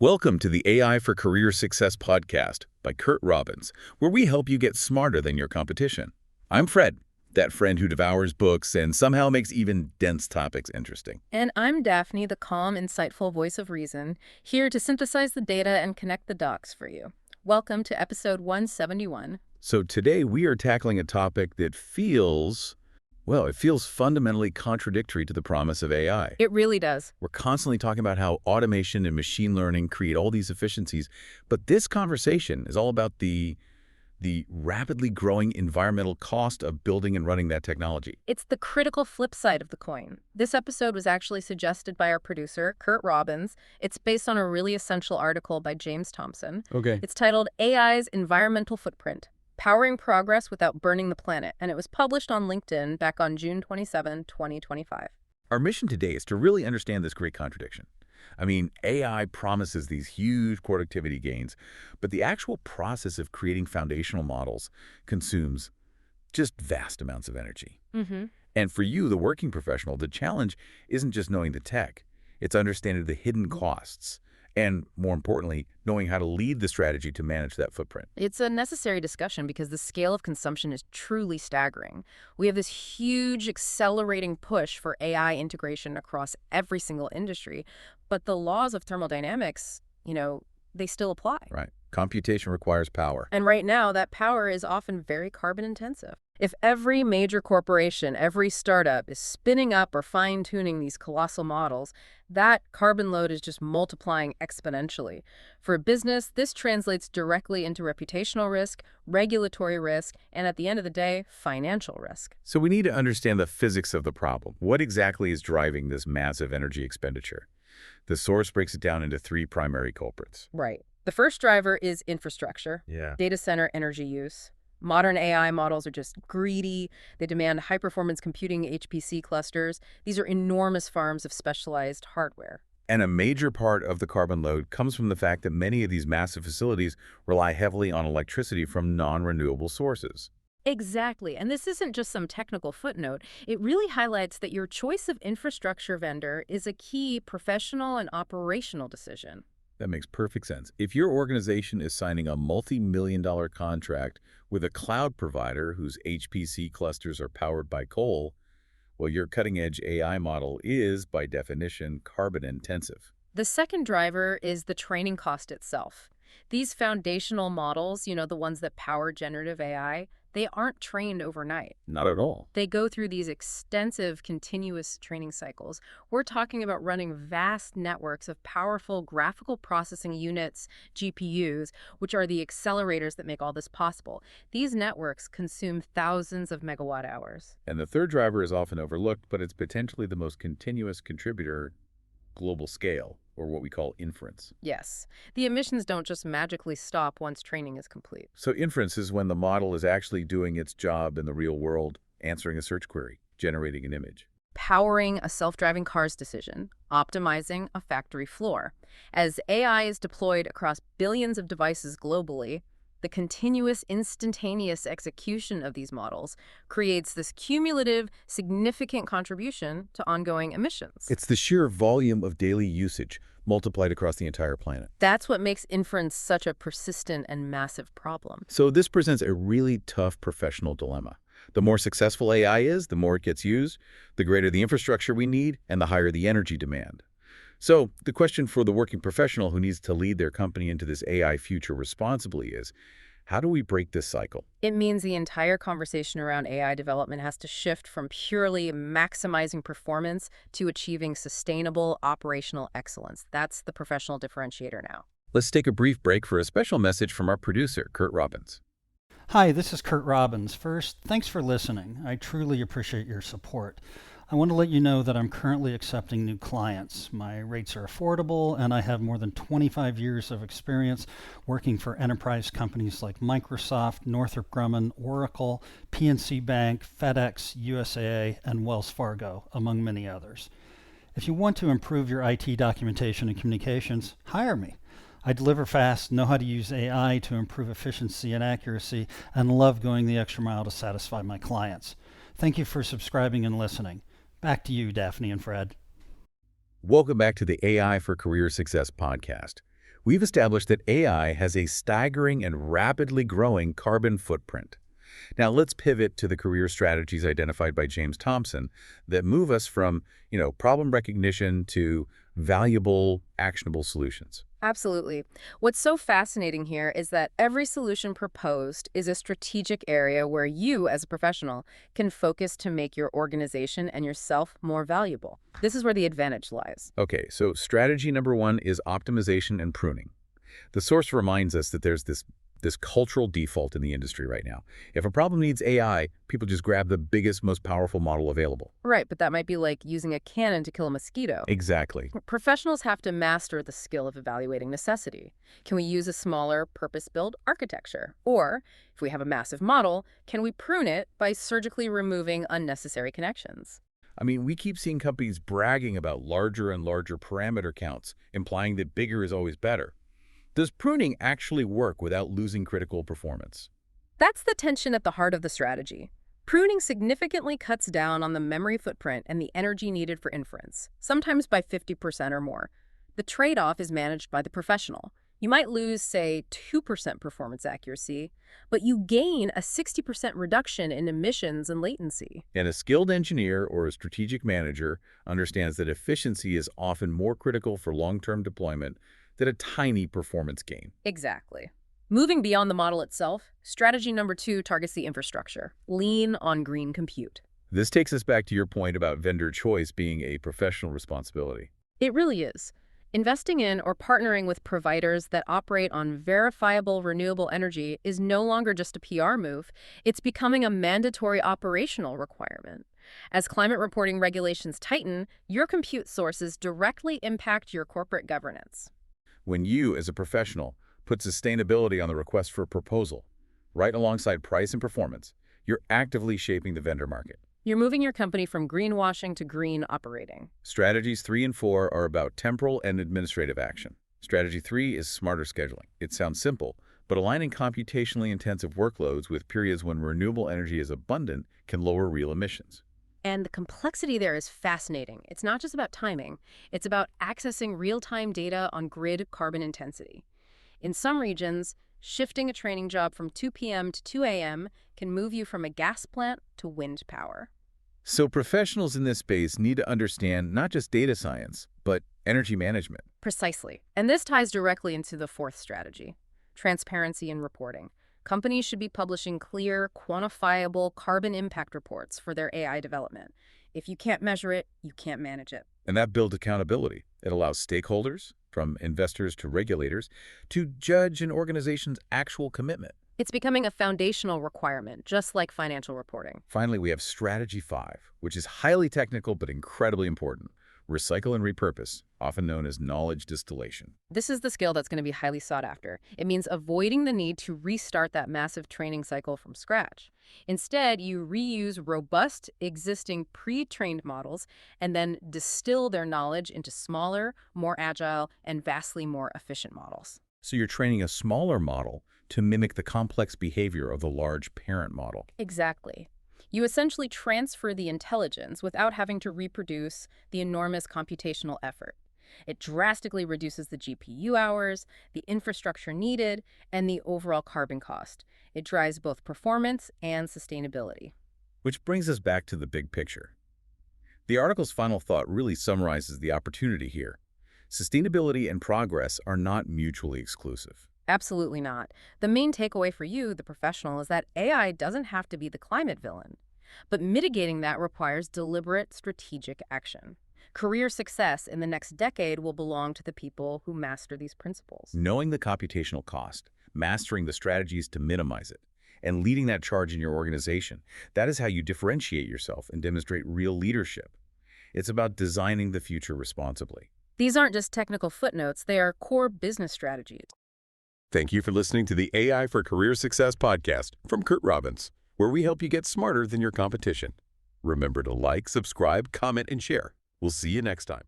Welcome to the AI for Career Success podcast by Curt Robbins, where we help you get smarter than your competition. I'm Fred, that friend who devours books and somehow makes even dense topics interesting. And I'm Daphne, the calm, insightful voice of reason, here to synthesize the data and connect the dots for you. Welcome to episode 171. So today we are tackling a topic that feels fundamentally contradictory to the promise of AI. It really does. We're constantly talking about how automation and machine learning create all these efficiencies, but this conversation is all about the rapidly growing environmental cost of building and running that technology. It's the critical flip side of the coin. This episode was actually suggested by our producer, Curt Robbins. It's based on a really essential article by James Thomson. Okay. It's titled AI's Environmental Footprint: Powering Progress Without Burning the Planet, and it was published on LinkedIn back on June 27, 2025. Our mission today is to really understand this great contradiction. I mean, AI promises these huge productivity gains, but the actual process of creating foundational models consumes just vast amounts of energy. And for you, the working professional, the challenge isn't just knowing the tech, it's understanding the hidden costs and, more importantly, knowing how to lead the strategy to manage that footprint. It's a necessary discussion because the scale of consumption is truly staggering. We have this huge accelerating push for AI integration across every single industry, but the laws of thermodynamics, they still apply. Right. Computation requires power. And right now, that power is often very carbon intensive. If every major corporation, every startup is spinning up or fine-tuning these colossal models, that carbon load is just multiplying exponentially. For a business, this translates directly into reputational risk, regulatory risk, and at the end of the day, financial risk. So we need to understand the physics of the problem. What exactly is driving this massive energy expenditure? The source breaks it down into three primary culprits. Right. The first driver is infrastructure, data center energy use. Modern AI models are just greedy. They demand high-performance computing HPC clusters. These are enormous farms of specialized hardware. And a major part of the carbon load comes from the fact that many of these massive facilities rely heavily on electricity from non-renewable sources. Exactly. And this isn't just some technical footnote. It really highlights that your choice of infrastructure vendor is a key professional and operational decision. That makes perfect sense. If your organization is signing a multi-million-dollar contract with a cloud provider whose HPC clusters are powered by coal, well, your cutting-edge AI model is, by definition, carbon-intensive. The second driver is the training cost itself. These foundational models, the ones that power generative AI, they aren't trained overnight. Not at all. They go through these extensive, continuous training cycles. We're talking about running vast networks of powerful graphical processing units, GPUs, which are the accelerators that make all this possible. These networks consume thousands of megawatt hours. And the third driver is often overlooked, but it's potentially the most continuous contributor: global scale, or what we call inference. Yes, the emissions don't just magically stop once training is complete. So inference is when the model is actually doing its job in the real world, answering a search query, generating an image. Powering a self-driving car's decision, optimizing a factory floor. As AI is deployed across billions of devices globally, the continuous, instantaneous execution of these models creates this cumulative, significant contribution to ongoing emissions. It's the sheer volume of daily usage multiplied across the entire planet. That's what makes inference such a persistent and massive problem. So this presents a really tough professional dilemma. The more successful AI is, the more it gets used, the greater the infrastructure we need, and the higher the energy demand. So the question for the working professional who needs to lead their company into this AI future responsibly is, how do we break this cycle? It means the entire conversation around AI development has to shift from purely maximizing performance to achieving sustainable operational excellence. That's the professional differentiator now. Let's take a brief break for a special message from our producer, Curt Robbins. Hi, this is Curt Robbins. First, thanks for listening. I truly appreciate your support. I want to let you know that I'm currently accepting new clients. My rates are affordable, and I have more than 25 years of experience working for enterprise companies like Microsoft, Northrop Grumman, Oracle, PNC Bank, FedEx, USAA, and Wells Fargo, among many others. If you want to improve your IT documentation and communications, hire me. I deliver fast, know how to use AI to improve efficiency and accuracy, and love going the extra mile to satisfy my clients. Thank you for subscribing and listening. Back to you, Daphne and Fred. Welcome back to the AI for Career Success podcast. We've established that AI has a staggering and rapidly growing carbon footprint. Now let's pivot to the career strategies identified by James Thomson that move us from, problem recognition to valuable, actionable solutions. Absolutely. What's so fascinating here is that every solution proposed is a strategic area where you, as a professional, can focus to make your organization and yourself more valuable. This is where the advantage lies. Okay, so strategy number one is optimization and pruning. The source reminds us that there's this cultural default in the industry right now. If a problem needs AI, people just grab the biggest, most powerful model available. Right, but that might be like using a cannon to kill a mosquito. Exactly. Professionals have to master the skill of evaluating necessity. Can we use a smaller, purpose-built architecture? Or, if we have a massive model, can we prune it by surgically removing unnecessary connections? I mean, we keep seeing companies bragging about larger and larger parameter counts, implying that bigger is always better. Does pruning actually work without losing critical performance? That's the tension at the heart of the strategy. Pruning significantly cuts down on the memory footprint and the energy needed for inference, sometimes by 50% or more. The trade-off is managed by the professional. You might lose, say, 2% performance accuracy, but you gain a 60% reduction in emissions and latency. And a skilled engineer or a strategic manager understands that efficiency is often more critical for long-term deployment than a tiny performance gain. Exactly. Moving beyond the model itself, strategy number 2 targets the infrastructure. Lean on green compute. This takes us back to your point about vendor choice being a professional responsibility. It really is. Investing in or partnering with providers that operate on verifiable renewable energy is no longer just a PR move. It's becoming a mandatory operational requirement. As climate reporting regulations tighten, your compute sources directly impact your corporate governance. When you, as a professional, put sustainability on the request for a proposal, right alongside price and performance, you're actively shaping the vendor market. You're moving your company from greenwashing to green operating. Strategies 3 and 4 are about temporal and administrative action. Strategy 3 is smarter scheduling. It sounds simple, but aligning computationally intensive workloads with periods when renewable energy is abundant can lower real emissions. And the complexity there is fascinating. It's not just about timing. It's about accessing real-time data on grid carbon intensity. In some regions, shifting a training job from 2 p.m. to 2 a.m. can move you from a gas plant to wind power. So professionals in this space need to understand not just data science, but energy management. Precisely. And this ties directly into the 4th strategy, transparency in reporting. Companies should be publishing clear, quantifiable carbon impact reports for their AI development. If you can't measure it, you can't manage it. And that builds accountability. It allows stakeholders, from investors to regulators, to judge an organization's actual commitment. It's becoming a foundational requirement, just like financial reporting. Finally, we have strategy 5, which is highly technical but incredibly important. Recycle and repurpose, often known as knowledge distillation. This is the skill that's going to be highly sought after. It means avoiding the need to restart that massive training cycle from scratch. Instead, you reuse robust, existing pre-trained models and then distill their knowledge into smaller, more agile, and vastly more efficient models. So you're training a smaller model to mimic the complex behavior of the large parent model. Exactly. You essentially transfer the intelligence without having to reproduce the enormous computational effort. It drastically reduces the GPU hours, the infrastructure needed, and the overall carbon cost. It drives both performance and sustainability. Which brings us back to the big picture. The article's final thought really summarizes the opportunity here. Sustainability and progress are not mutually exclusive. Absolutely not. The main takeaway for you, the professional, is that AI doesn't have to be the climate villain. But mitigating that requires deliberate, strategic action. Career success in the next decade will belong to the people who master these principles. Knowing the computational cost, mastering the strategies to minimize it, and leading that charge in your organization, that is how you differentiate yourself and demonstrate real leadership. It's about designing the future responsibly. These aren't just technical footnotes, they are core business strategies. Thank you for listening to the AI for Career Success podcast from Curt Robbins, where we help you get smarter than your competition. Remember to like, subscribe, comment, and share. We'll see you next time.